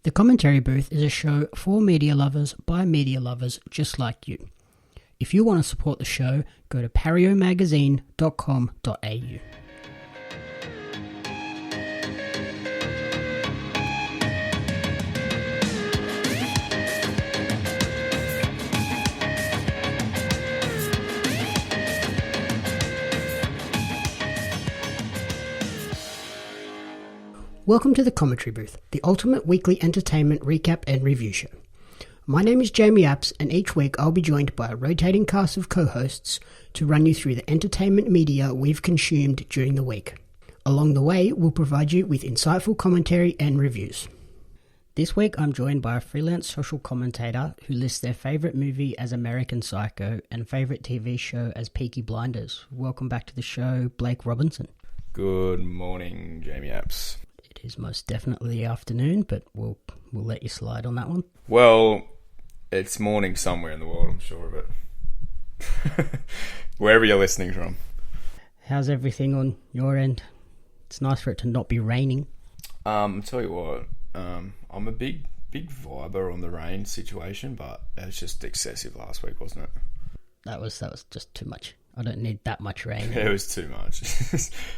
The Commentary Booth is a show for media lovers by media lovers just like you. If you want to support the show, go to pariomagazine.com.au. Welcome to the Commentary Booth, the ultimate weekly entertainment recap and review show. My name is Jamie Apps, and each week I'll be joined by a rotating cast of co-hosts to run you through the entertainment media we've consumed during the week. Along the way, we'll provide you with insightful commentary and reviews. This week I'm joined by a freelance social commentator who lists their favourite movie as American Psycho and favourite TV show as Peaky Blinders. Welcome back to the show, Blake Robinson. Good morning, Jamie Apps. It is most definitely the afternoon, but we'll let you slide on that one. Well, it's morning somewhere in the world, I'm sure of it. Wherever you're listening from. How's everything on your end? It's nice for it to not be raining. I'll tell you what, I'm a big viber on the rain situation, but it was just excessive last week, wasn't it? That was just too much. I don't need that much rain. It was too much.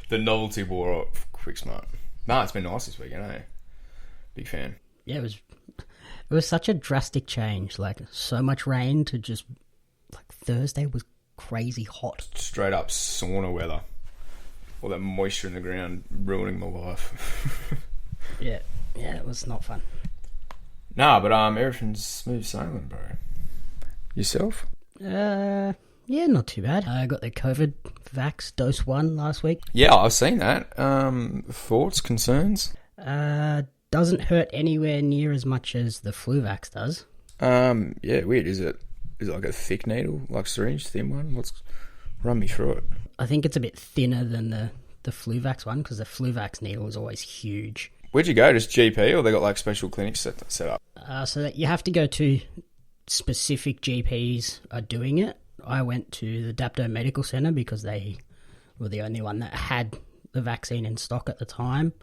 The novelty wore off quick smart. No, it's been nice this weekend, eh? Big fan. Yeah, it was such a drastic change. Like, so much rain to just, like, Thursday was crazy hot. Straight up sauna weather. All that moisture in the ground ruining my life. Yeah, it was not fun. Nah, but everything's smooth sailing, bro. Yourself? Yeah, not too bad. I got the COVID vax dose 1 last week. Yeah, I've seen that. Thoughts, concerns? Doesn't hurt anywhere near as much as the flu vax does. Yeah, weird. Is it like a thick needle, like syringe, thin one? Run me through it. I think it's a bit thinner than the flu vax one, because the flu vax needle is always huge. Where'd you go? Just GP, or they got like special clinics set up? So that you have to go to specific GPs are doing it. I went to the Dapto Medical Centre because they were the only one that had the vaccine in stock at the time.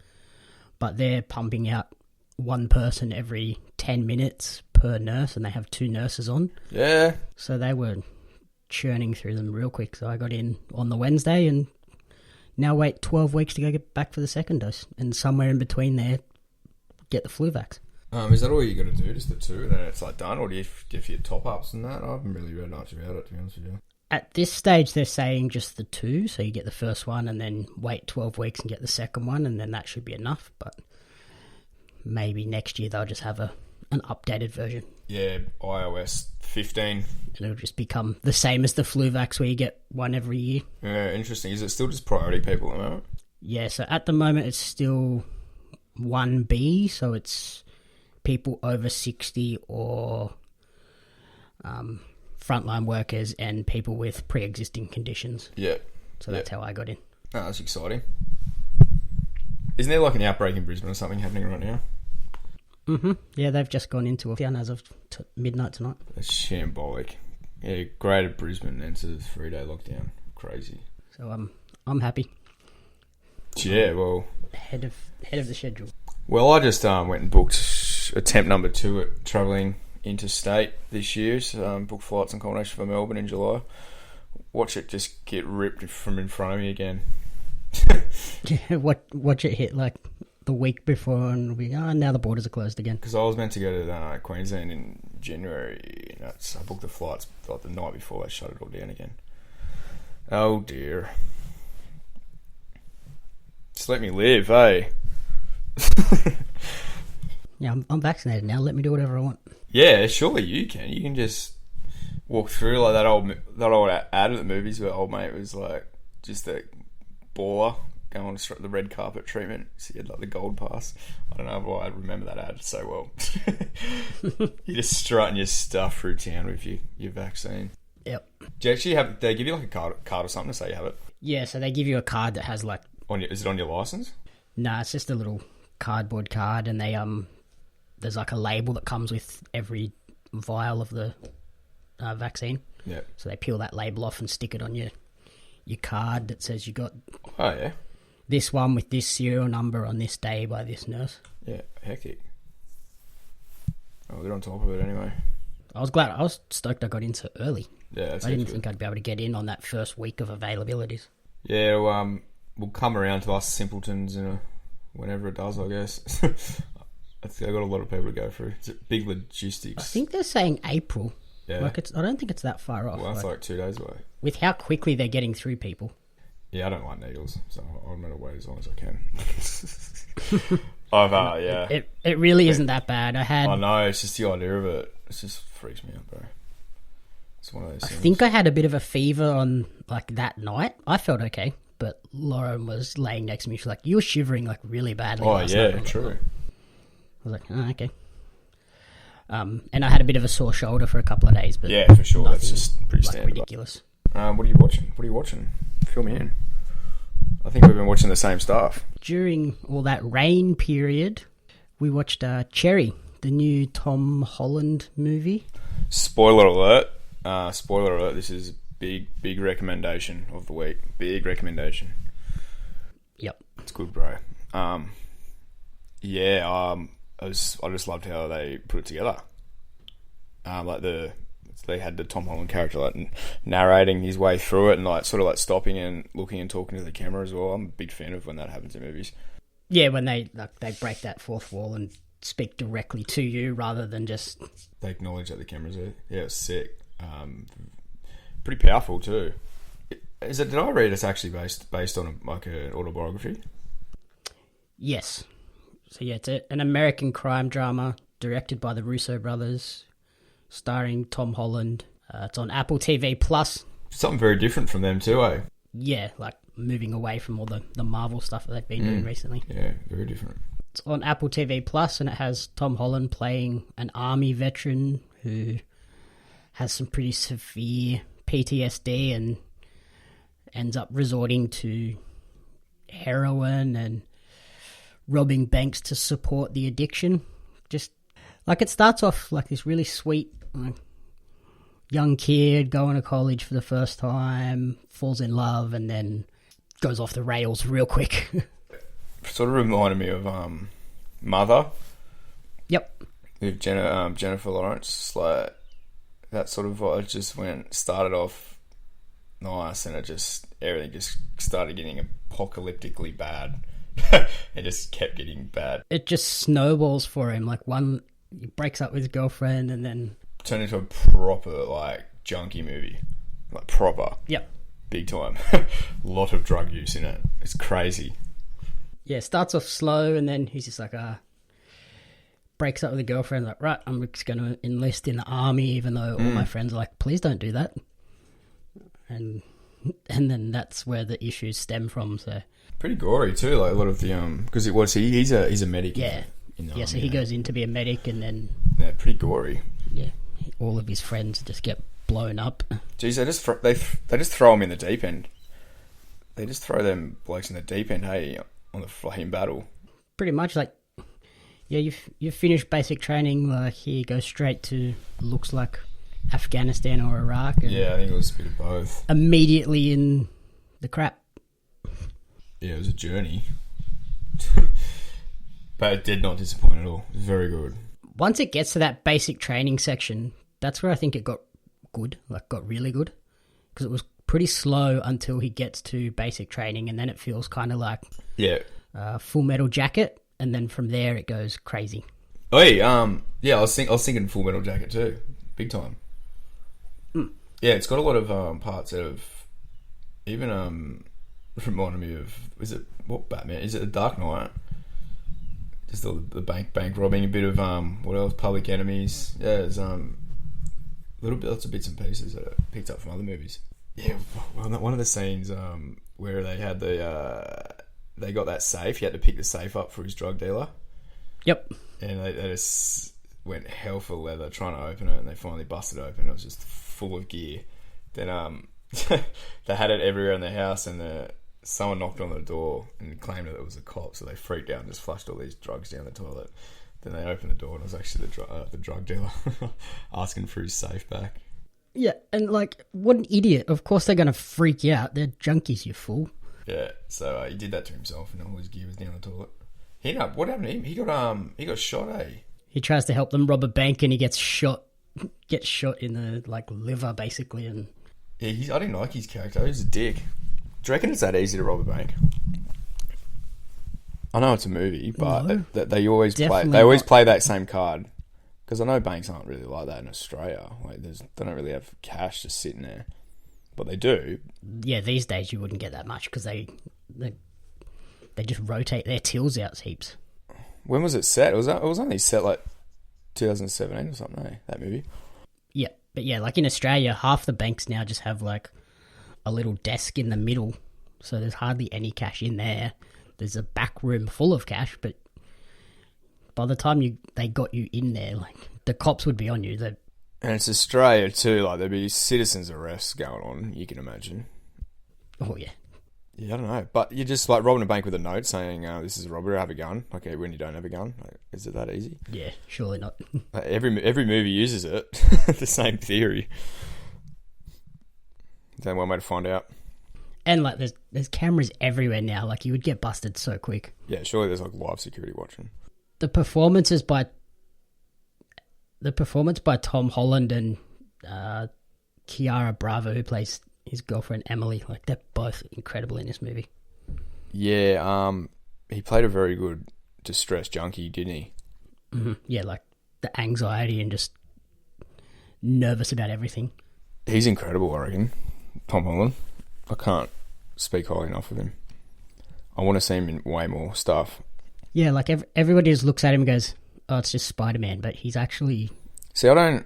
But they're pumping out one person every 10 minutes per nurse, and they have 2 nurses on. Yeah. So they were churning through them real quick. So I got in on the Wednesday and now wait 12 weeks to go get back for the second dose. And somewhere in between there, get the flu vax. Is that all you got to do, just the 2, and then it's like done? Or do you give your top-ups and that? I haven't really read much about it, to be honest with you. At this stage, they're saying just the 2, so you get the first one and then wait 12 weeks and get the second one, and then that should be enough. But maybe next year they'll just have an updated version. Yeah, iOS 15. And it'll just become the same as the flu vax, where you get one every year. Yeah, interesting. Is it still just priority people at the moment? Yeah, so at the moment it's still 1B, so it's people over 60 or frontline workers and people with pre-existing conditions. Yeah. So that's how I got in. Oh, that's exciting. Isn't there like an outbreak in Brisbane or something happening right now? Mm-hmm. Yeah, they've just gone into a as of midnight tonight. That's shambolic. Yeah, Greater Brisbane enters 3-day lockdown. Crazy. So I'm happy. Yeah, well, Head of the schedule. Well, I just went and booked attempt number 2 at travelling interstate this year. So, booked flights and accommodation for Melbourne in July. Watch it just get ripped from in front of me again. Yeah, watch it hit like the week before, and now the borders are closed again. Because I was meant to go to Queensland in January. I booked the flights like the night before they shut it all down again. Oh dear. Just let me live, eh? Yeah, I'm vaccinated now. Let me do whatever I want. Yeah, surely you can. You can just walk through like that old ad of the movies where old mate was like just a baller going on the red carpet treatment. So you had like the gold pass. I don't know why I remember that ad so well. You're just strutting your stuff through town with your vaccine. Yep. Do you actually they give you like a card or something to say you have it? Yeah, so they give you a card that has like... Is it on your license? Nah, it's just a little cardboard card, and they there's like a label that comes with every vial of the vaccine. Yeah. So they peel that label off and stick it on your card that says you got... Oh, yeah. This one with this serial number on this day by this nurse. Yeah, hectic. Oh, they're on top of it anyway. I was stoked I got in so early. Yeah, that's I didn't think I'd be able to get in on that first week of availabilities. Yeah, we'll come around to us simpletons whenever it does, I guess. They've got a lot of people to go through. It's big logistics. I think they're saying April. Yeah. I don't think it's that far off. Well, that's like 2 days away. With how quickly they're getting through people. Yeah, I don't like needles, so I'm going to wait as long as I can. Yeah. It really isn't that bad. I know, it's just the idea of it. It just freaks me out, bro. It's one of those things. I think I had a bit of a fever on, like, that night. I felt okay, but Lauren was laying next to me. She's like, you were shivering, like, really badly last night. Yeah, true. I was like, oh, okay. And I had a bit of a sore shoulder for a couple of days, but yeah, for sure. That's just pretty like, standard. ridiculous. What are you watching? Fill me in. I think we've been watching the same stuff. During all that rain period, we watched Cherry, the new Tom Holland movie. Spoiler alert. This is big recommendation of the week. Big recommendation. Yep. It's good, bro. I just loved how they put it together. They had the Tom Holland character like narrating his way through it and like sort of like stopping and looking and talking to the camera as well. I'm a big fan of when that happens in movies. Yeah, when they break that fourth wall and speak directly to you rather than just... They acknowledge that the camera's there. Yeah, it's sick. Pretty powerful too. Did I read it's actually based on an autobiography? Yes. So yeah, it's an American crime drama directed by the Russo brothers, starring Tom Holland. It's on Apple TV Plus. Something very different from them too, eh? Yeah, like moving away from all the Marvel stuff that they've been doing recently. Yeah, very different. It's on Apple TV Plus, and it has Tom Holland playing an army veteran who has some pretty severe PTSD and ends up resorting to heroin and robbing banks to support the addiction. Just like it starts off like this really sweet young kid going to college for the first time, falls in love, and then goes off the rails real quick. Sort of reminded me of Mother. Yep. With Jennifer Lawrence. Like that sort of vibe just started off nice, and everything just started getting apocalyptically bad. It just kept getting bad. It just snowballs for him. Like he breaks up with his girlfriend and then turned into a proper like junkie movie. Like proper. Yep. Big time. Lot of drug use in it. It's crazy. Yeah, it starts off slow and then he's just like breaks up with a girlfriend, like, right, I'm just going to enlist in the army, even though all my friends are like, please don't do that. And then that's where the issues stem from. So pretty gory too, like a lot of the because he's a medic. Yeah, so he goes in to be a medic, and then pretty gory. Yeah, all of his friends just get blown up. Geez, they just throw him in the deep end. They just throw them blokes in the deep end. Hey, on the flame battle. Pretty much, like, yeah, you've finished basic training. Like, here you go straight to looks like Afghanistan or Iraq. And yeah, I think it was a bit of both. Immediately in the crap. Yeah, it was a journey. But it did not disappoint at all. It was very good. Once it gets to that basic training section, that's where I think it got good, like got really good. Because it was pretty slow until he gets to basic training, and then it feels kind of like Full Metal Jacket, and then from there it goes crazy. Oh, yeah, I was thinking Full Metal Jacket too. Big time. Yeah, it's got a lot of parts of even reminded me of Batman? Is it The Dark Knight? Just the bank robbing, a bit of what else? Public Enemies. Yeah, there's lots of bits and pieces that I picked up from other movies. Yeah, one of the scenes where they had they got that safe. He had to pick the safe up for his drug dealer. Yep. And they just went hell for leather trying to open it, and they finally busted it open. It was just full of gear. Then they had it everywhere in their house, and someone knocked on the door and claimed that it was a cop, so they freaked out and just flushed all these drugs down the toilet. Then they opened the door, and it was actually the drug dealer asking for his safe back. Yeah, and like, what an idiot. Of course they're going to freak out. They're junkies, you fool. Yeah, so he did that to himself, and all his gear was down the toilet. What happened to him? He got shot, eh? He tries to help them rob a bank and he gets shot in the liver basically. And yeah, I didn't like his character. He's a dick. Do you reckon it's that easy to rob a bank? I know it's a movie, but No, they always definitely not. play that same card. Because I know banks aren't really like that in Australia. They don't really have cash just sitting there, but they do. yeah, these days you wouldn't get that much because they just rotate their tills out heaps. When was it set? It was only set like 2017 or something. That movie. Yeah, but yeah, like in Australia, half the banks now just have like a little desk in the middle, so there's hardly any cash in there. There's a back room full of cash, but by the time they got you in there, like the cops would be on you. And it's Australia too. Like there'd be citizens arrests going on. You can imagine. Oh yeah, Yeah, I don't know, but you're just like robbing a bank with a note saying this is a robbery. I have a gun. Okay, when you don't have a gun, is it that easy? yeah, surely not. Like, every movie uses it. The same theory. Is that one way to find out? And like there's cameras everywhere now. Like you would get busted so quick. Yeah, surely there's like live security watching. The performance by Tom Holland and Kiara Bravo, who plays his girlfriend Emily, like they're both incredible in this movie. Yeah, he played a very good distressed junkie, didn't he? Mm-hmm. Yeah, like the anxiety and just nervous about everything. He's incredible, I reckon. Tom Holland. I can't speak highly enough of him. I want to see him in way more stuff. Yeah, like everybody just looks at him and goes, "Oh, it's just Spider-Man," but he's actually. I'm not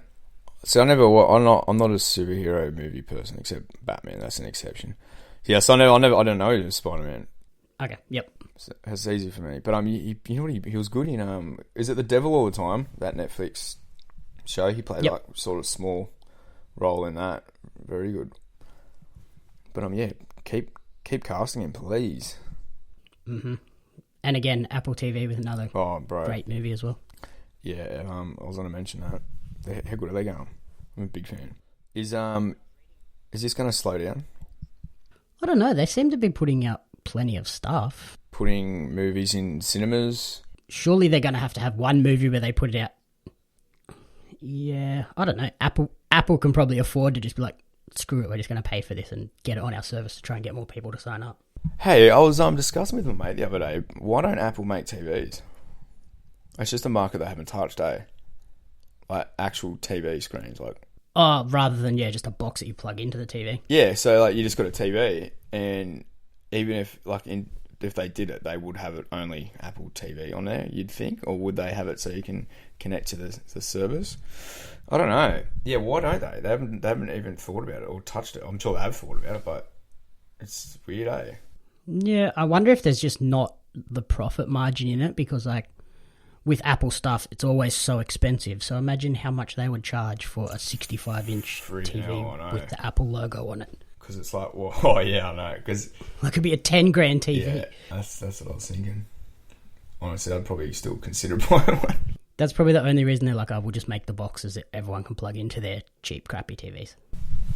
a superhero movie person except Batman. That's an exception. Yes, I don't know he was Spider-Man. Okay. Yep. So it's easy for me. But you know what? He was good in is it The Devil All the Time? That Netflix show. He played like sort of small role in that. Very good. But yeah, keep casting him, please. Mm-hmm. And again, Apple TV with another great movie as well. Yeah, I was going to mention that. How good are they going? I'm a big fan. Is this going to slow down? I don't know. They seem to be putting out plenty of stuff. Putting movies in cinemas. Surely they're going to have one movie where they put it out. Yeah, I don't know. Apple can probably afford to just be like, screw it, we're just going to pay for this and get it on our service to try and get more people to sign up. Hey, I was discussing with my mate the other day, why don't Apple make TVs? It's just a market they haven't touched, eh? Like actual TV screens, like. Oh, rather than just a box that you plug into the TV. Yeah, so like you just got a TV, and even if if they did it, they would have it only Apple TV on there, you'd think, or would they have it so you can connect to the service? I don't know. Yeah, why don't they? They haven't even thought about it or touched it. I'm sure they have thought about it, but it's weird, eh? Yeah, I wonder if there's just not the profit margin in it, because like with Apple stuff, it's always so expensive. So imagine how much they would charge for a 65-inch TV with the Apple logo on it. Because it's like, well, oh yeah, I know. Because it could be a 10 grand TV. Yeah, that's what I was thinking. Honestly, I'd probably still consider buying one. That's probably the only reason they're like, we'll just make the boxes that everyone can plug into their cheap, crappy TVs.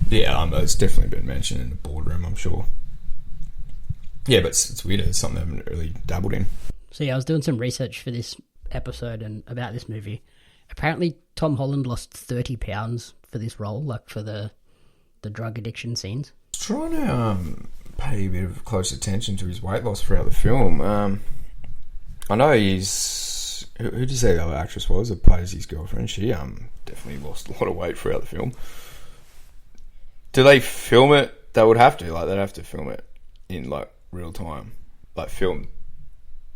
Yeah, it's definitely been mentioned in the boardroom, I'm sure. Yeah, but it's weird. It's something I haven't really dabbled in. So yeah, I was doing some research for this episode and about this movie. Apparently, Tom Holland lost 30 pounds for this role, like for the drug addiction scenes. Trying to pay a bit of close attention to his weight loss throughout the film. I know he's... Who did you say the other actress was that plays his girlfriend? She definitely lost a lot of weight throughout the film. Do they film it? They would have to. Like, they'd have to film it in, like, real time. Like, film...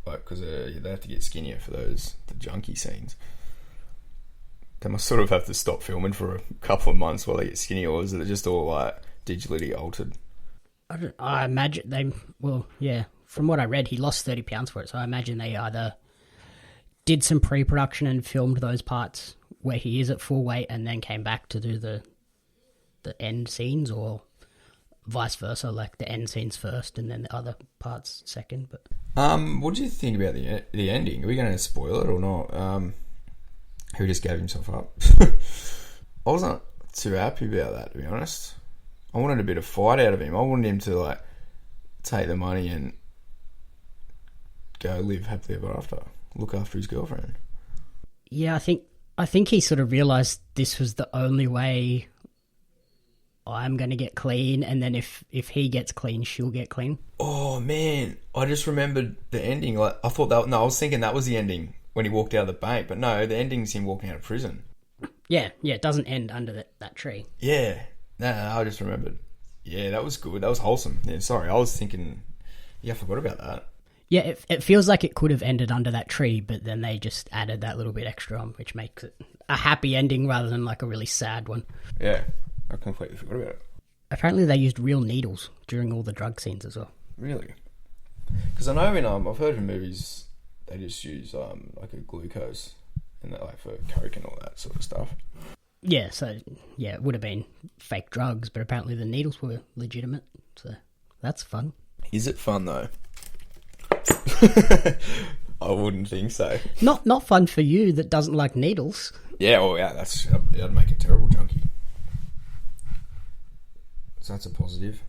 Like, because they have to get skinnier for the junkie scenes. They must sort of have to stop filming for a couple of months while they get skinnier, or is it just all, like, digitally altered? I imagine they... Well, yeah. From what I read, he lost 30 pounds for it, so I imagine they either did some pre-production and filmed those parts where he is at full weight and then came back to do the end scenes, or vice versa, like the end scenes first and then the other parts second. But what do you think about the ending? Are we going to spoil it or not? Who just gave himself up? I wasn't too happy about that, to be honest. I wanted a bit of fight out of him. I wanted him to like take the money and go live happily ever after, look after his girlfriend. Yeah, I think he sort of realised this was the only way I'm going to get clean, and then if he gets clean, she'll get clean. Oh man, I just remembered the ending. Like I thought that. No, I was thinking that was the ending when he walked out of the bank, but no, the ending's him walking out of prison. Yeah, it doesn't end under that tree. Yeah, no, I just remembered. Yeah, that was good. That was wholesome. Yeah, sorry, I was thinking. Yeah, I forgot about that. Yeah, it feels like it could have ended under that tree, but then they just added that little bit extra on, which makes it a happy ending rather than like a really sad one. Yeah, I completely forgot about it. Apparently they used real needles during all the drug scenes as well. Really? Because I know in I've heard in movies they just use like a glucose and that, like for coke and all that sort of stuff. Yeah, so yeah, it would have been fake drugs, but apparently the needles were legitimate, so that's fun. Is it fun though? I wouldn't think so. Not fun for you that doesn't like needles. Yeah, oh yeah, that'd make a terrible junkie. So that's a positive.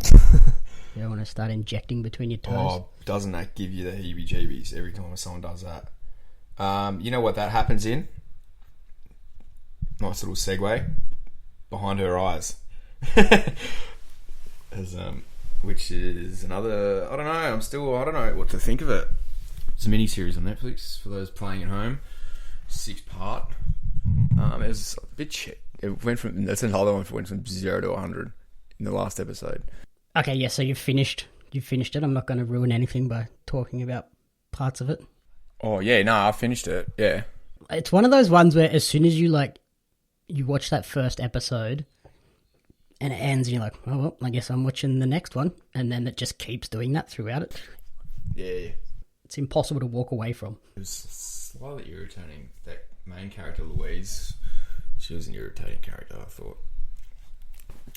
You don't want to start injecting between your toes. Oh, doesn't that give you the heebie-jeebies every time someone does that? You know what that happens in? Nice little segue. Behind her eyes. Which is another... I don't know what to think of it. It's a mini-series on Netflix for those playing at home. 6-part. It was a bit shit. It went from... That's another one that went from 0 to 100 in the last episode. Okay, yeah, so you've finished it. I'm not going to ruin anything by talking about parts of it. Oh, yeah, no, I finished it, yeah. It's one of those ones where as soon as you watch that first episode and it ends and you're like, oh, well, I guess I'm watching the next one. And then it just keeps doing that throughout it. Yeah. It's impossible to walk away from. It was slightly irritating. That main character, Louise, she was an irritating character, I thought.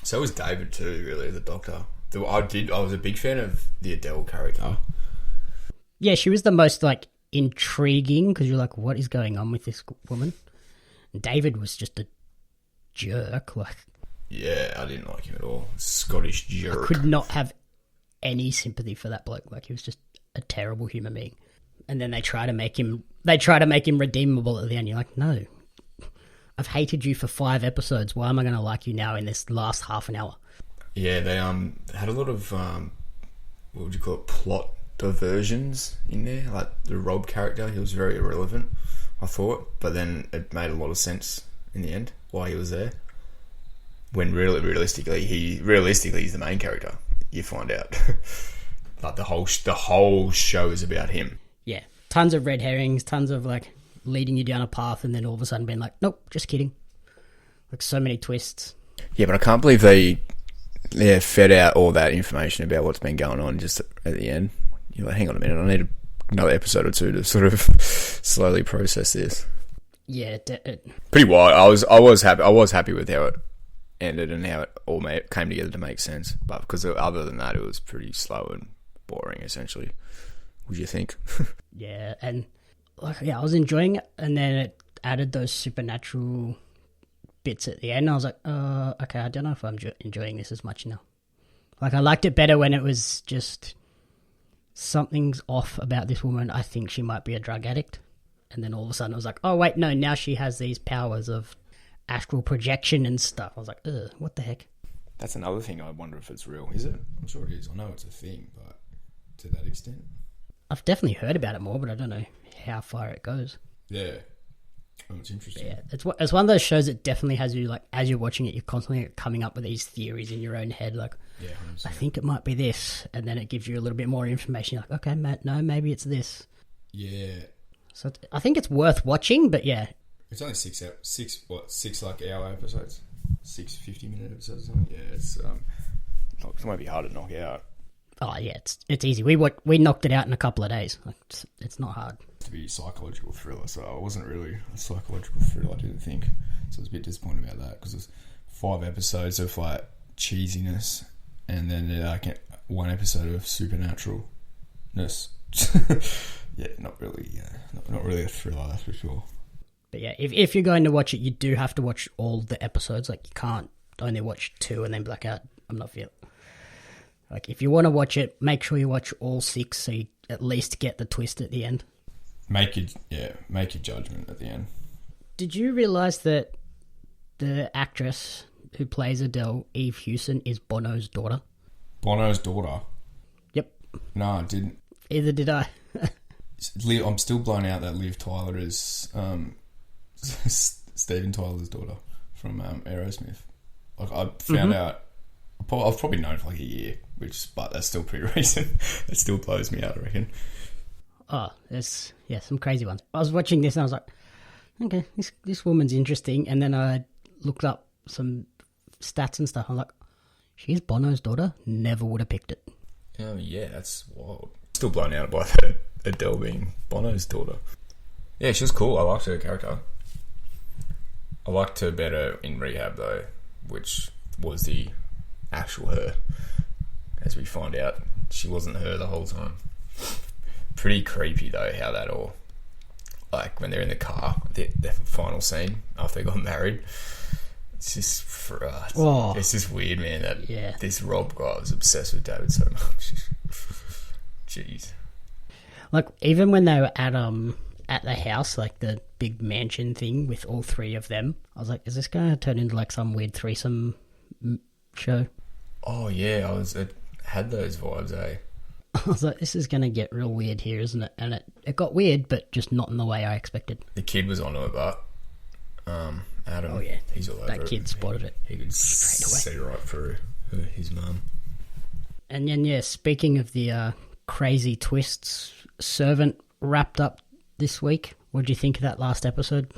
So was David too, really, the doctor. I was a big fan of the Adele character. Yeah, she was the most, intriguing, because you're like, what is going on with this woman? And David was just a jerk, Yeah, I didn't like him at all. Scottish jerk. I could not have any sympathy for that bloke. He was just a terrible human being. And then they try to make him redeemable at the end. You're like, no. I've hated you for 5 episodes. Why am I going to like you now in this last half an hour? Yeah, they had a lot of what would you call it, plot diversions in there. Like the Rob character, he was very irrelevant, I thought, but then it made a lot of sense in the end why he was there. When realistically he's the main character. You find out, like the whole show is about him. Yeah, tons of red herrings, tons of leading you down a path, and then all of a sudden being like, nope, just kidding. So many twists. Yeah, but I can't believe they fed out all that information about what's been going on just at the end. You're like, hang on a minute, I need another episode or two to sort of slowly process this. Yeah, pretty wild. I was happy with how it ended and how it all came together to make sense. But because other than that, it was pretty slow and boring, essentially. Would you think? Yeah, and I was enjoying it, and then it added those supernatural bits at the end. I was like, okay, I don't know if I'm enjoying this as much now. I liked it better when it was just something's off about this woman. I think she might be a drug addict. And then all of a sudden I was like, oh, wait, no, now she has these powers of astral projection and stuff. I was like, ugh, what the heck? That's another thing. I wonder if it's real. Is it? I'm sure it is. I know it's a thing, but to that extent. I've definitely heard about it more, but I don't know how far it goes. Yeah. Oh, it's interesting. Yeah, it's one of those shows that definitely has you, as you're watching it, you're constantly coming up with these theories in your own head, yeah, 100%. I think it might be this, and then it gives you a little bit more information. You're like, okay, Matt, no, maybe it's this. Yeah. So I think it's worth watching, but yeah. It's only six hour episodes? 6 50-minute episodes? Yeah, it might be hard to knock out. Oh, yeah, it's easy. We knocked it out in a couple of days. It's not hard. To be a psychological thriller, so it wasn't really a psychological thriller, I didn't think. So I was a bit disappointed about that, because there's 5 episodes of cheesiness, and then 1 episode of supernaturalness. Yeah, not really a thriller, that's for sure. But yeah, if you're going to watch it, you do have to watch all the episodes. You can't only watch 2 and then black out. I'm not feeling. If you want to watch it, make sure you watch all 6 so you at least get the twist at the end. make your judgment at the end. Did you realise that the actress who plays Adele, Eve Hewson, is Bono's daughter? Bono's daughter? Yep. No, I didn't. Either did I. I'm still blown out that Liv Tyler is Steven Tyler's daughter from Aerosmith. Like, I found out, I've probably known for like a year, but that's still pretty recent. It still blows me out, I reckon. Oh, there's some crazy ones. I was watching this and I was like, okay, this woman's interesting. And then I looked up some stats and stuff. I'm like, she's Bono's daughter? Never would have picked it. Oh, yeah, that's wild. Still blown out by Adele being Bono's daughter. Yeah, she was cool. I liked her character. I liked her better in Rehab, though, which was the actual her. As we find out, she wasn't her the whole time. Pretty creepy, though, how that all... Like, when they're in the car, the final scene, after they got married... It's just it's just weird, man, that this Rob guy was obsessed with David so much. Jeez. Like, even when they were at the house, like the big mansion thing with all three of them, I was like, is this going to turn into like some weird threesome show? Oh yeah, it had those vibes, eh? I was like, this is going to get real weird here, isn't it? And it got weird, but just not in the way I expected. The kid was onto it, but Adam, oh yeah, he's all over that kid spotted it. He could see right through his mum. And then, speaking of the crazy twists, Servant wrapped up this week. What did you think of that last episode?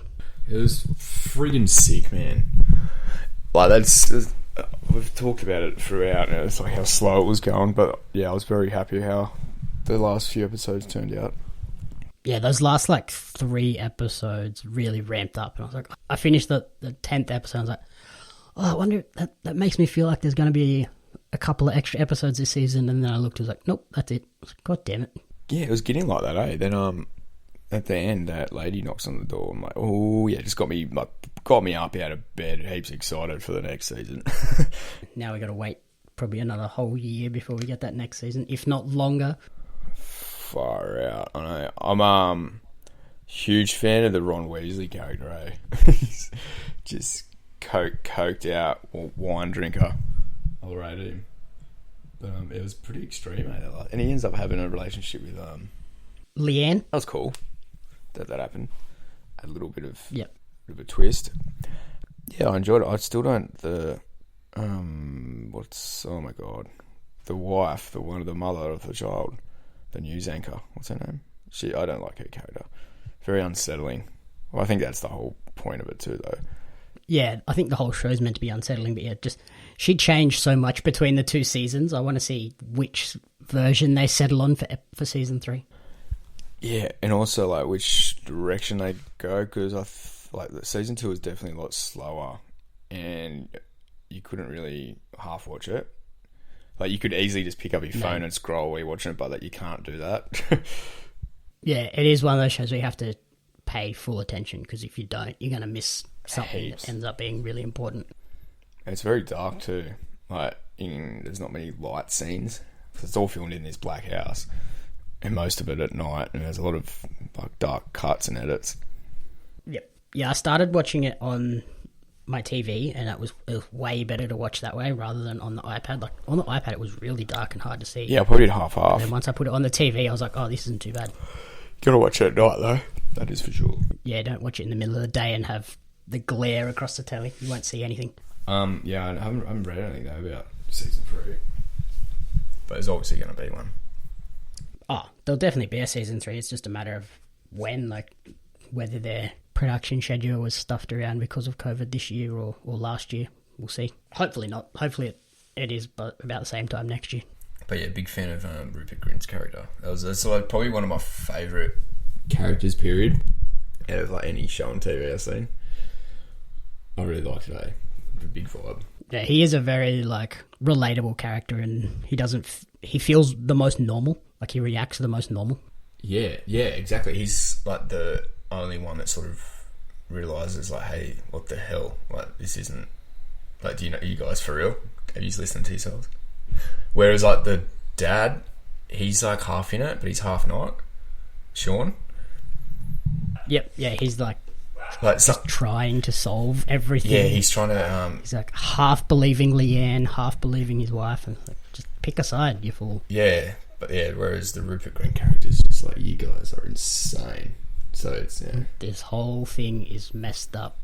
It was friggin' sick, man. Like, we've talked about it throughout, and it's like how slow it was going, but yeah, I was very happy how the last few episodes turned out. Yeah, those last like 3 episodes really ramped up, and I was like, I finished the 10th episode, I was like, oh, I wonder, that makes me feel like there's going to be a couple of extra episodes this season, and then I looked, I was like, nope, that's it. I was like, God damn it. Yeah, it was getting like that, eh? Then at the end, that lady knocks on the door. I'm like, oh yeah, just got me up out of bed, heaps excited for the next season. Now we got to wait probably another whole year before we get that next season, if not longer. Far out. I know. I'm huge fan of the Ron Weasley character, eh? He's just coked out wine drinker. I'll rate him. But it was pretty extreme, eh? And he ends up having a relationship with Leanne. That was cool. That happened. A little bit of a twist. Yeah, I enjoyed it. I still don't oh my god, the wife, the mother of the child, the news anchor. What's her name? I don't like her character. Very unsettling. Well, I think that's the whole point of it too, though. Yeah, I think the whole show's meant to be unsettling, but yeah, just she changed so much between the 2 seasons. I want to see which version they settle on for season 3. Yeah, and also like which direction they go, because like the season 2 is definitely a lot slower, and you couldn't really half watch it. Like, you could easily just pick up your phone and scroll while you're watching it, but that you can't do that. Yeah, it is one of those shows where you have to pay full attention, because if you don't, you're going to miss something that ends up being really important. And it's very dark too. Like, there's not many light scenes. It's all filmed in this black house, and most of it at night, and there's a lot of like dark cuts and edits. Yep. Yeah, I started watching it on my TV, and it was way better to watch that way rather than on the iPad. Like, on the iPad, it was really dark and hard to see. Yeah, I probably did half. And then once I put it on the TV, I was like, oh, this isn't too bad. Gotta watch it at night, though. That is for sure. Yeah, don't watch it in the middle of the day and have the glare across the telly. You won't see anything. Yeah, I haven't read anything, though, about season 3. But there's obviously going to be one. Oh, there'll definitely be a season 3. It's just a matter of when, like, whether their production schedule was stuffed around because of COVID this year or last year. We'll see. Hopefully not. Hopefully it is, but about the same time next year. But yeah, big fan of Rupert Grint's character. That's like probably one of my favourite characters, period, out of like any show on TV I've seen. I really liked it, eh? A big vibe. Yeah, he is a very like relatable character, and he feels the most normal. Like, he reacts the most normal. Yeah, exactly. He's like the only one that sort of realises like, hey, what the hell? Like, this isn't like, do you know, you guys for real? Have you just listened to yourselves? Whereas like the dad, he's like half in it, but he's half not. Sean, Yep, yeah, he's like Like, trying to solve everything. yeah, he's trying to. He's like half believing Leanne, half believing his wife, and like, just pick a side, you fool. Yeah, but yeah, whereas the Rupert Grint character is just like, you guys are insane. So it's This whole thing is messed up.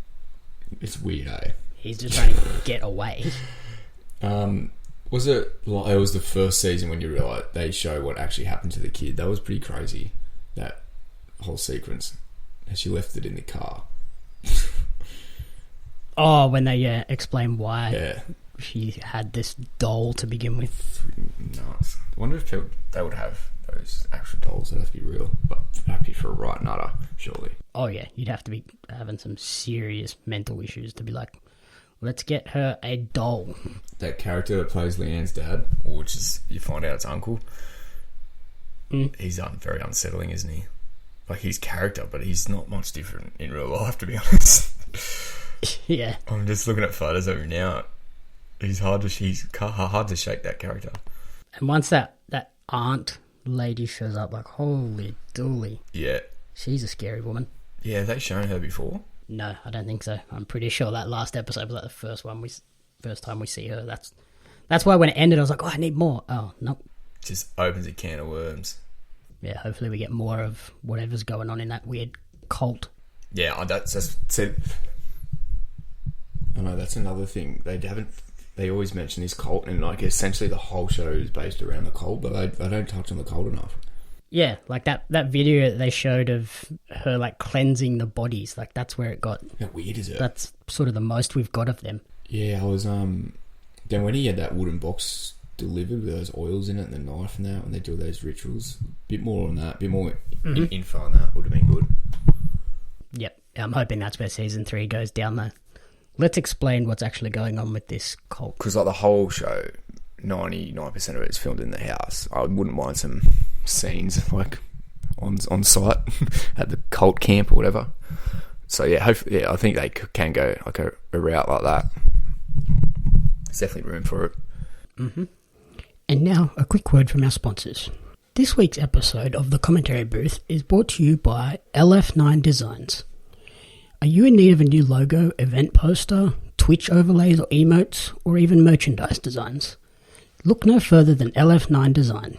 it's weird, eh? He's just trying to get away. Was it like it was the first season when you realised they show what actually happened to the kid? That was pretty crazy. That whole sequence, and she left it in the car. Oh, when they explain why Yeah, she had this doll to begin with. freaking nuts. I wonder if they would have those actual dolls. That'd have to be real, but happy for a right nutter, surely. Oh yeah, you'd have to be having some serious mental issues to be like, let's get her a doll. That character that plays Leanne's dad, which is you find out it's uncle. He's very unsettling, isn't he? Like his character, but he's not much different in real life, to be honest. Yeah. I'm just looking at photos of him now. He's hard to shake that character. And once that aunt lady shows up, like, holy dooly, Yeah, she's a scary woman. yeah. Have they shown her before? No, I don't think so. I'm pretty sure that last episode was like the first time we see her. That's why when it ended, I was like, oh, I need more. Oh, nope. Just opens a can of worms. Yeah, hopefully we get more of whatever's going on in that weird cult. Yeah, that's said. I know that's another thing. They always mention this cult, and like essentially the whole show is based around the cult, but they don't touch on the cult enough. Yeah, like that video that they showed of her like cleansing the bodies, like that's where it got. How weird is it? That's sort of the most we've got of them. Yeah, I was then when he had that wooden box delivered with those oils in it and the knife and that, when they do those rituals, a bit more on that, a bit more info on that would have been good. Yep, I'm hoping that's where season 3 goes down though. Let's explain what's actually going on with this cult. Because like the whole show, 99% of it is filmed in the house. I wouldn't mind some scenes like on site at the cult camp or whatever. So yeah, hopefully, I think they can go like a route like that. There's definitely room for it. Mm-hmm. And now a quick word from our sponsors. This week's episode of The Commentary Booth is brought to you by LF9 Designs. Are you in need of a new logo, event poster, Twitch overlays or emotes, or even merchandise designs? Look no further than LF9 Design.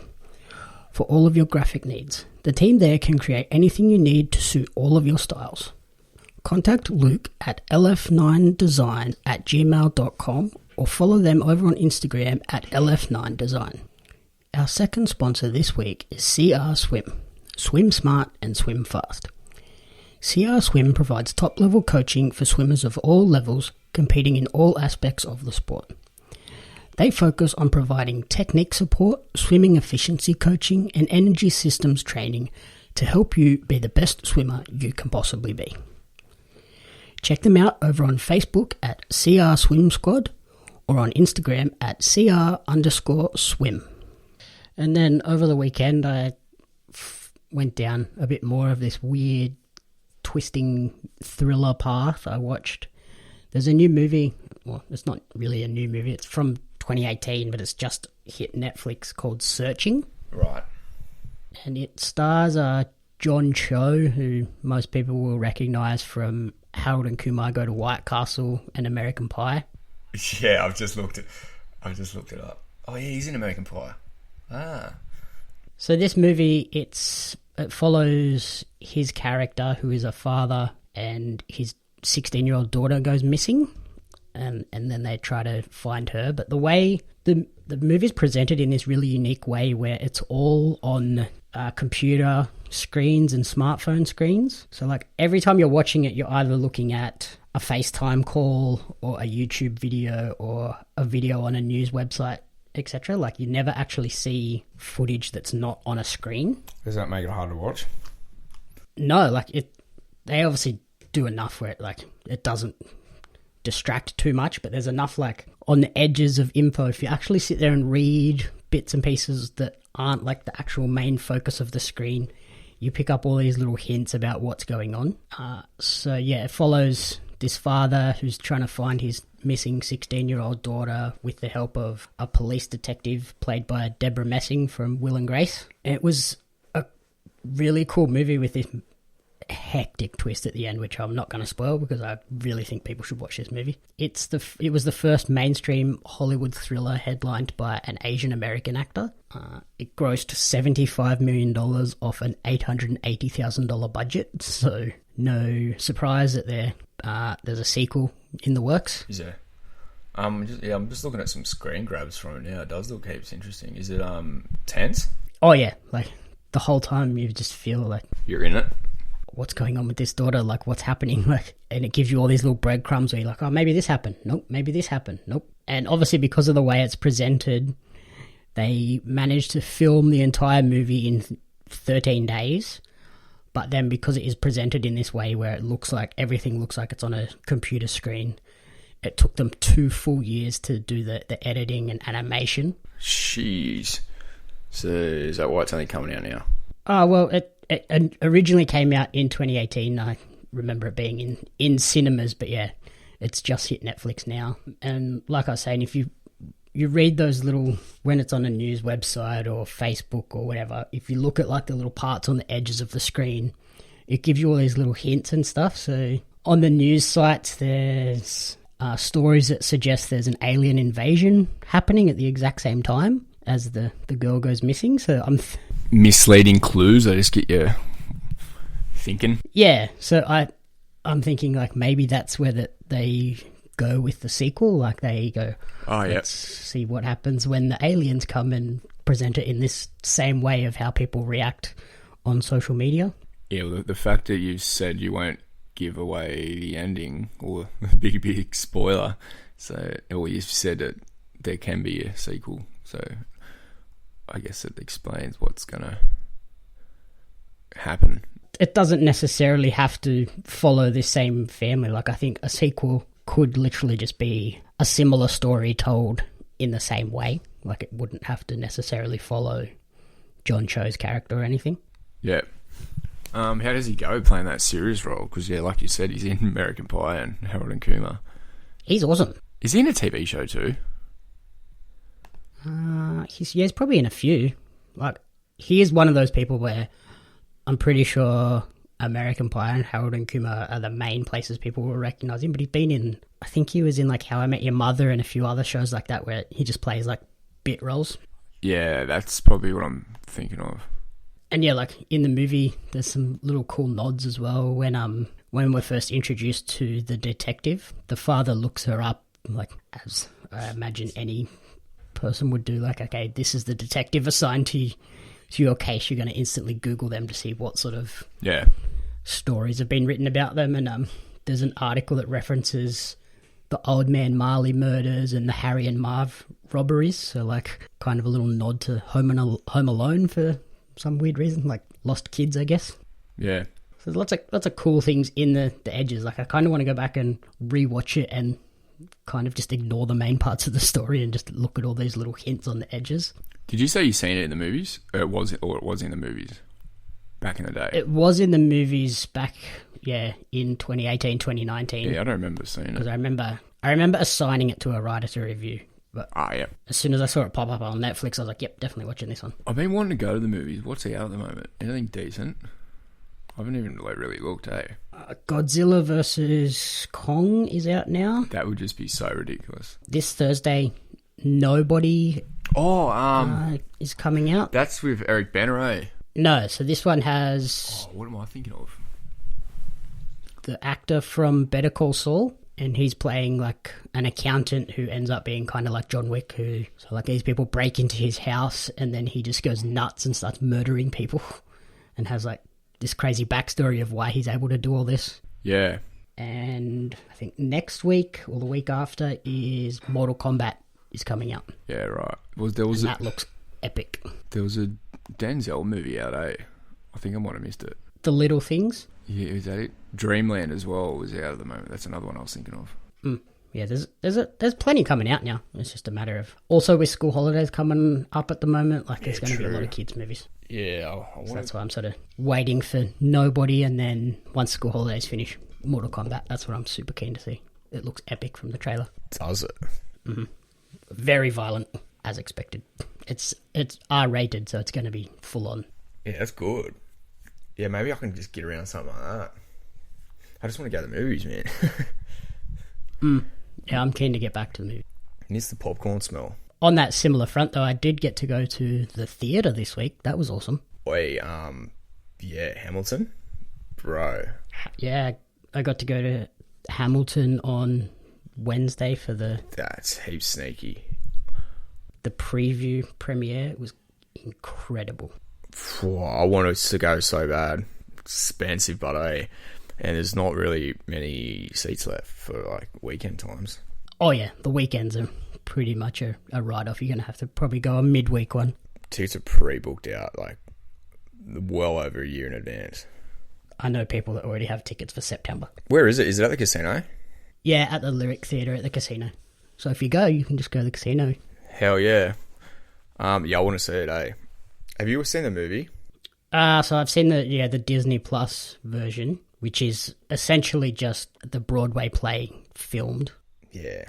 For all of your graphic needs, the team there can create anything you need to suit all of your styles. Contact Luke at lf9design@gmail.com or follow them over on Instagram at lf9design. Our second sponsor this week is CR Swim. Swim smart and swim fast. CR Swim provides top-level coaching for swimmers of all levels competing in all aspects of the sport. They focus on providing technique support, swimming efficiency coaching, and energy systems training to help you be the best swimmer you can possibly be. Check them out over on Facebook at CR Swim Squad or on Instagram at CR_swim. And then over the weekend, I went down a bit more of this weird, twisting thriller path. I watched, there's a new movie, well, it's not really a new movie, it's from 2018, but it's just hit Netflix called Searching. Right. And it stars John Cho, who most people will recognise from Harold and Kumar Go to White Castle and American Pie. Yeah, I've just looked it up. Oh yeah, he's in American Pie. Ah. So this movie, it follows his character, who is a father, and his 16-year-old daughter goes missing, and then they try to find her. But the way the movie's presented in this really unique way, where it's all on computer screens and smartphone screens. So like every time you're watching it, you're either looking at a FaceTime call or a YouTube video or a video on a news website, etc. Like you never actually see footage that's not on a screen. Does that make it hard to watch? No, like they obviously do enough where it doesn't distract too much, but there's enough like on the edges of info. If you actually sit there and read bits and pieces that aren't like the actual main focus of the screen, you pick up all these little hints about what's going on. So yeah, it follows this father who's trying to find his missing 16-year-old daughter with the help of a police detective played by Deborah Messing from Will and Grace. It was a really cool movie with this hectic twist at the end, which I'm not going to spoil because I really think people should watch this movie. It was the first mainstream Hollywood thriller headlined by an Asian American actor. It grossed $75 million off an $880,000 budget, so no surprise that there's a sequel in the works. Is there? I'm just looking at some screen grabs from it now. It does look heaps interesting. Is it tense? Oh yeah, like the whole time you just feel like You're in it. what's going on with this daughter, like what's happening, like, and it gives you all these little breadcrumbs where you're like, oh, maybe this happened, nope, maybe this happened, nope. And obviously because of the way it's presented, they managed to film the entire movie in 13 days, but then because it is presented in this way where everything looks like it's on a computer screen, it took them 2 full years to do the editing and animation. Jeez. So is that why it's only coming out now? Oh, well, it originally came out in 2018. I remember it being in cinemas, but yeah, it's just hit Netflix now. And like I was saying, if you read those little, when it's on a news website or Facebook or whatever, if you look at like the little parts on the edges of the screen, it gives you all these little hints and stuff. So on the news sites, there's stories that suggest there's an alien invasion happening at the exact same time as the girl goes missing. So I'm misleading clues. I just get you thinking. Yeah, so I'm thinking like maybe that's where they go with the sequel. Like they go, oh yeah, let's see what happens when the aliens come and present it in this same way of how people react on social media. Yeah, well, the fact that you said you won't give away the ending or the big spoiler, so or you said that there can be a sequel, so I guess it explains what's gonna happen. It doesn't necessarily have to follow the same family. Like I think a sequel could literally just be a similar story told in the same way. Like it wouldn't have to necessarily follow John Cho's character or anything. Yeah. How does he go playing that serious role? Because yeah, like you said, he's in American Pie and Harold and Kumar. He's awesome. Is he in a TV show too? He's probably in a few. Like he is one of those people where I'm pretty sure American Pie and Harold and Kumar are the main places people will recognise him. But he's been in, I think he was in like How I Met Your Mother and a few other shows like that where he just plays like bit roles. Yeah, that's probably what I'm thinking of. And yeah, like in the movie, there's some little cool nods as well. When we're first introduced to the detective, the father looks her up, like as I imagine any person would do. Like, okay, this is the detective assigned to your case. You're going to instantly Google them to see what sort of stories have been written about them. And there's an article that references the Old Man Marley murders and the Harry and Marv robberies. So like, kind of a little nod to Home Alone for some weird reason, like Lost Kids, I guess. Yeah. So there's lots of cool things in the edges. Like I kind of want to go back and rewatch it and kind of just ignore the main parts of the story and just look at all these little hints on the edges. Did you say you seen it in the movies? Or it was in the movies back in the day? It was in the movies back, in 2018, 2019. Yeah, I don't remember seeing it. Because I remember assigning it to a writer to review. But as soon as I saw it pop up on Netflix, I was like, yep, definitely watching this one. I've been wanting to go to the movies. What's out at the moment? Anything decent? I haven't even really looked, Godzilla vs. Kong is out now. That would just be so ridiculous. This Thursday, Nobody is coming out. That's with Eric Bana, eh? No, so this one has... Oh, what am I thinking of? The actor from Better Call Saul. And he's playing like an accountant who ends up being kind of like John Wick, so like these people break into his house and then he just goes nuts and starts murdering people and has like this crazy backstory of why he's able to do all this. Yeah. And I think next week or the week after is Mortal Kombat is coming out. Yeah, right. That looks epic. There was a Denzel movie out, eh? I think I might have missed it. The Little Things? Yeah, is that it? Dreamland as well was out at the moment. That's another one I was thinking of. Yeah, there's plenty coming out now. It's just a matter of... Also, with school holidays coming up at the moment, like there's going to be a lot of kids' movies. Yeah. So that's why I'm sort of waiting for Nobody, and then once school holidays finish, Mortal Kombat. That's what I'm super keen to see. It looks epic from the trailer. Does it? Mm-hmm. Very violent, as expected. It's R-rated, so it's going to be full on. Yeah, that's good. Yeah, maybe I can just get around something like that. I just want to go to the movies, man. Yeah, I'm keen to get back to the movie. Miss the popcorn smell. On that similar front, though, I did get to go to the theatre this week. That was awesome. Wait, yeah, Hamilton? Bro. Yeah, I got to go to Hamilton on Wednesday for the That's heaps sneaky. preview premiere. It was incredible. I wanted to go so bad. It's expensive, but and there's not really many seats left for like weekend times. Oh yeah, the weekends are pretty much a write-off. You're going to have to probably go a midweek one. Tickets are pre-booked out like well over a year in advance. I know people that already have tickets for September. Where is it? Is it at the casino? Yeah, at the Lyric Theatre at the casino. So if you go, you can just go to the casino. Hell yeah. Yeah, I want to see it, eh? Have you seen the movie? So I've seen the Disney Plus version, which is essentially just the Broadway play filmed. Yeah.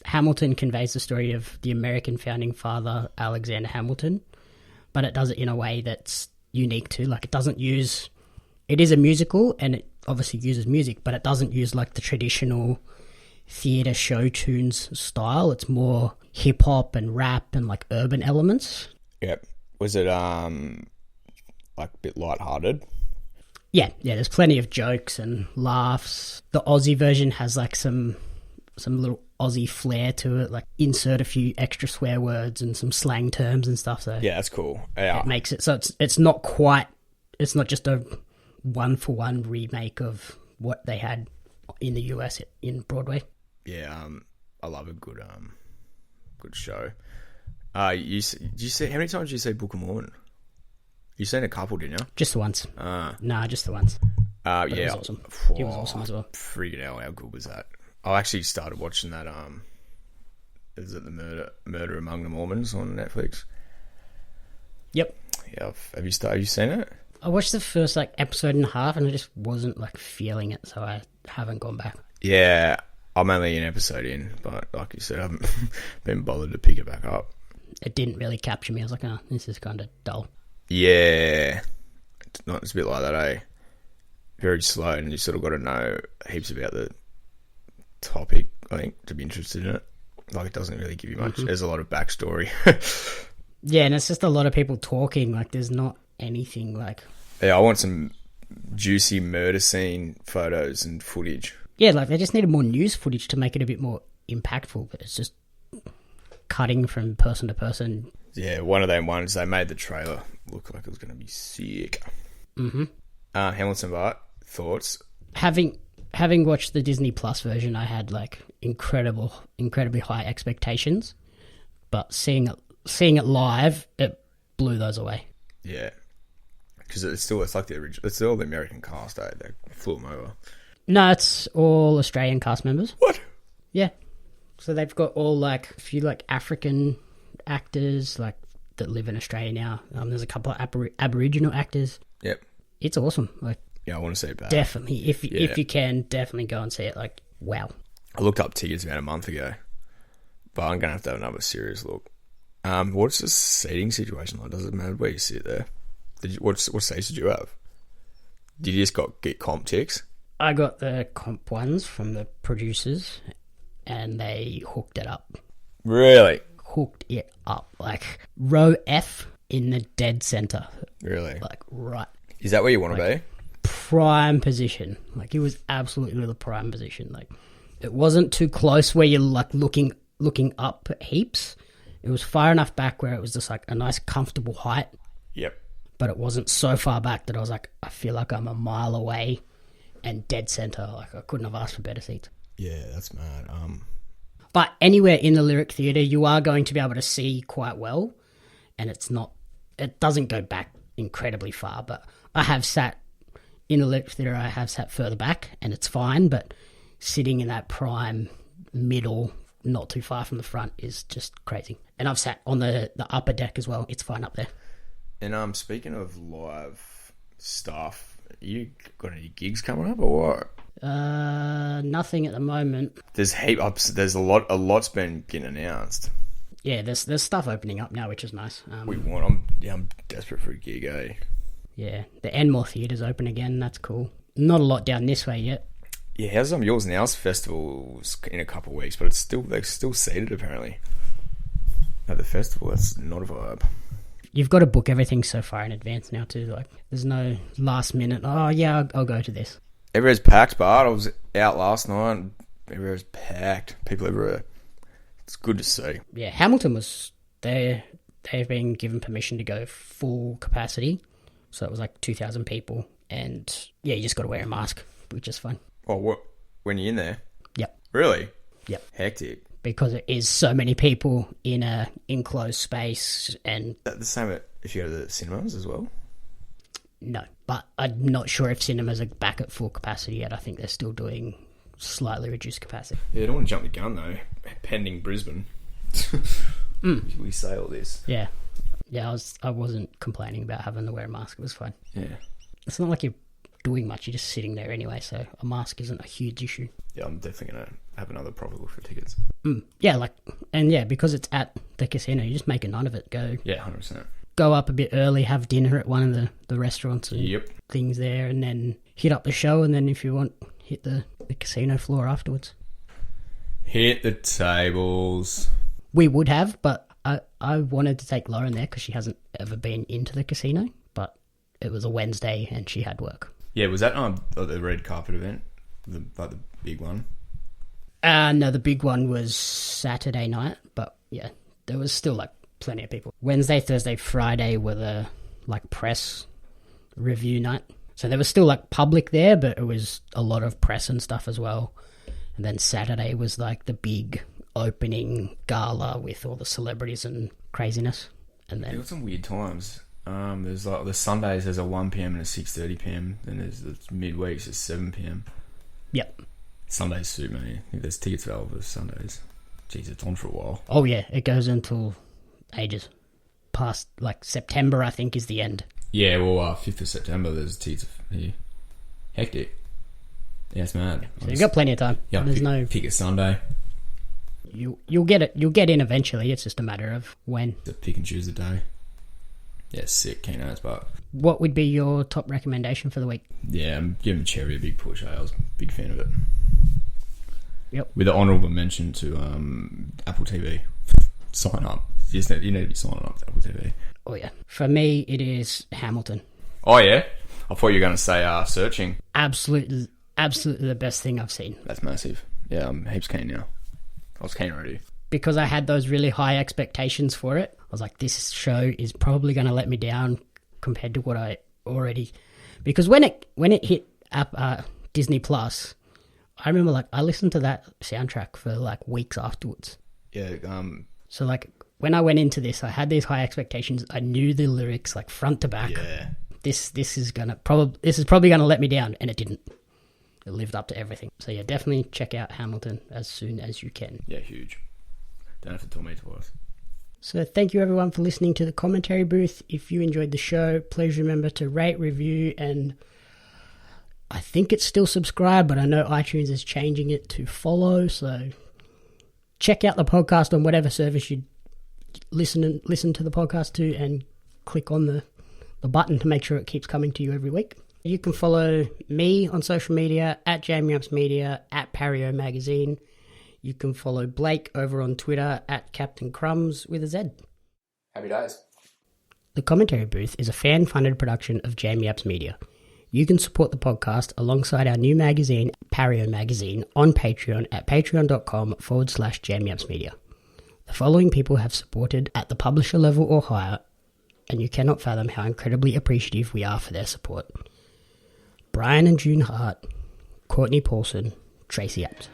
Hamilton conveys the story of the American founding father, Alexander Hamilton, but it does it in a way that's unique too. Like, it doesn't use... It is a musical, and it obviously uses music, but it doesn't use, like, the traditional theatre show tunes style. It's more hip-hop and rap and, like, urban elements. Yep. Was it, like, a bit lighthearted? Yeah, there's plenty of jokes and laughs. The Aussie version has, like, some little Aussie flair to it, like insert a few extra swear words and some slang terms and stuff. So yeah, that's cool. Yeah. It makes it so it's not quite. It's not just a one-for-one remake of what they had in the US in Broadway. Yeah, I love a good show. Did you see how many times did you see Book of Mormon? You seen a couple, didn't you? Just the once. Nah, just the once. Yeah, it was awesome. It was awesome as well. Freaking hell, how good was that? I actually started watching that. Is it the Murder Among the Mormons on Netflix? Yep. Yeah. Have you seen it? I watched the first episode and a half, and I just wasn't feeling it, so I haven't gone back. Yeah, I'm only an episode in, but like you said, I haven't been bothered to pick it back up. It didn't really capture me. I was like, oh, this is kind of dull. Yeah, it's a bit like that, eh? Very slow, and you sort of got to know heaps about the topic, I think, to be interested in it. Like, it doesn't really give you much. There's a lot of backstory. Yeah, and it's just a lot of people talking. Like, there's not anything like... Yeah, I want some juicy murder scene photos and footage. Yeah, like, they just needed more news footage to make it a bit more impactful, but it's just cutting from person to person. Yeah, one of them ones, they made the trailer look like it was going to be sick. Mm-hmm. Hamilton Bart, thoughts? Having watched the Disney Plus version, I had incredibly high expectations, but seeing it live, it blew those away. Yeah, because it's like the original. It's all the American cast. They flew them over. No, it's all Australian cast members. What? Yeah, so they've got all a few African actors that live in Australia now. There's a couple of Aboriginal actors. Yep, it's awesome. Yeah, I want to see it back. Definitely. If you can, definitely go and see it. Wow. I looked up tickets about a month ago, but I'm going to have another serious look. What's the seating situation like? Does it matter where you sit there? What seats did you have? Did you just get comp ticks? I got the comp ones from the producers, and they hooked it up. Really? Hooked it up. Row F in the dead centre. Really? Right. Is that where you want to be? Prime position. It was absolutely the prime position. It wasn't too close where you're looking up heaps. It was far enough back where it was just a nice comfortable height. Yep. But it wasn't so far back that I was I feel like I'm a mile away and dead centre. I couldn't have asked for better seats. Yeah, that's mad. But anywhere in the Lyric Theatre, you are going to be able to see quite well, and it doesn't go back incredibly far, but I have sat in the Lyric Theatre, I have sat further back, and it's fine, but sitting in that prime middle, not too far from the front, is just crazy. And I've sat on the upper deck as well. It's fine up there. And speaking of live stuff, you got any gigs coming up or what? Nothing at the moment. There's there's a lot's been getting announced. Yeah, there's stuff opening up now, which is nice. I'm desperate for a gig, eh? Yeah, the Enmore Theatre's open again. That's cool. Not a lot down this way yet. Yeah, how's Yours Now's festival in a couple of weeks, but they're still seated apparently at the festival. That's not a vibe. You've got to book everything so far in advance now too. Like, there's no last minute. Oh yeah, I'll go to this. Everywhere's packed, but I was out last night. Everywhere's packed. People everywhere. It's good to see. Yeah, Hamilton was there. They've been given permission to go full capacity, so it was like 2,000 people, and yeah, you just got to wear a mask, which is fun. Oh, what? When you're in there? Yep. Really? Yep. Hectic. Because it is so many people in a enclosed space, and Is that the same if you go to the cinemas as well? no, but I'm not sure if cinemas are back at full capacity yet. I think they're still doing slightly reduced capacity. Yeah, I don't want to jump the gun though. Pending Brisbane. We say all this. Yeah, I wasn't complaining about having to wear a mask. It was fine. Yeah. It's not like you're doing much. You're just sitting there anyway, so a mask isn't a huge issue. Yeah, I'm definitely going to have another proper look for tickets. Yeah, because it's at the casino, you just make a night of it. Yeah, 100%. Go up a bit early, have dinner at one of the restaurants and Yep. things there, and then hit up the show, and then if you want, hit the casino floor afterwards. Hit the tables. We would have, but I wanted to take Lauren there because she hasn't ever been into the casino, but it was a Wednesday and she had work. Yeah, was that the red carpet event? The big one? No, the big one was Saturday night, but yeah, there was still like plenty of people. Wednesday, Thursday, Friday were the like press review night. So there was still like public there, but it was a lot of press and stuff as well. And then Saturday was like the big opening gala with all the celebrities and craziness. And There then were some weird times. There's like the Sundays. There's a 1 p.m. and a 6:30 p.m. Then there's the midweeks at 7 p.m. Yep. Sundays suit me. I think there's tickets available for Sundays. Jeez, it's on for a while. Oh yeah, it goes until ages. Past like September, I think, is the end. Yeah, well, 5th of September there's tickets here. Hectic. Yeah, it's mad. So you've got plenty of time. Yeah, pick a Sunday. You'll get it. You'll get in eventually. It's just a matter of when. To pick and choose the day. Yeah, sick keynotes, but What would be your top recommendation for the week? yeah, I'm giving Cherry a big push. I was a big fan of it. Yep. With an honourable mention to Apple TV. Sign up. You need to be signing up to Apple TV. Oh yeah. For me, it is Hamilton. Oh yeah, I thought you were going to say Searching. Absolutely the best thing I've seen. That's massive. Yeah, I'm heaps keen now. I was keen already. Because I had those really high expectations for it. I was like, this show is probably going to let me down compared to what I already... Because when it hit Disney Plus, I remember like I listened to that soundtrack for like weeks afterwards. Yeah. So like when I went into this, I had these high expectations. I knew the lyrics like front to back. Yeah. This is probably gonna let me down, and it didn't. It lived up to everything. So yeah, definitely check out Hamilton as soon as you can. Yeah, huge. Don't have to tell me twice. So thank you everyone for listening to the commentary booth. If you enjoyed the show, please remember to rate, review, and I think it's still subscribe, but I know iTunes is changing it to follow. So check out the podcast on whatever service you listen to the podcast to, and click on the button to make sure it keeps coming to you every week. You can follow me on social media at Jamie Ups Media, at Pario Magazine. You can follow Blake over on Twitter at Captain Crumbs with a Z. Happy days. The Commentary Booth is a fan-funded production of Jamie Ups Media. You can support the podcast alongside our new magazine, Pario Magazine, on Patreon at patreon.com/Jamie Ups Media. The following people have supported at the publisher level or higher, and you cannot fathom how incredibly appreciative we are for their support. Brian and June Hart, Courtney Paulson, Tracy Apps.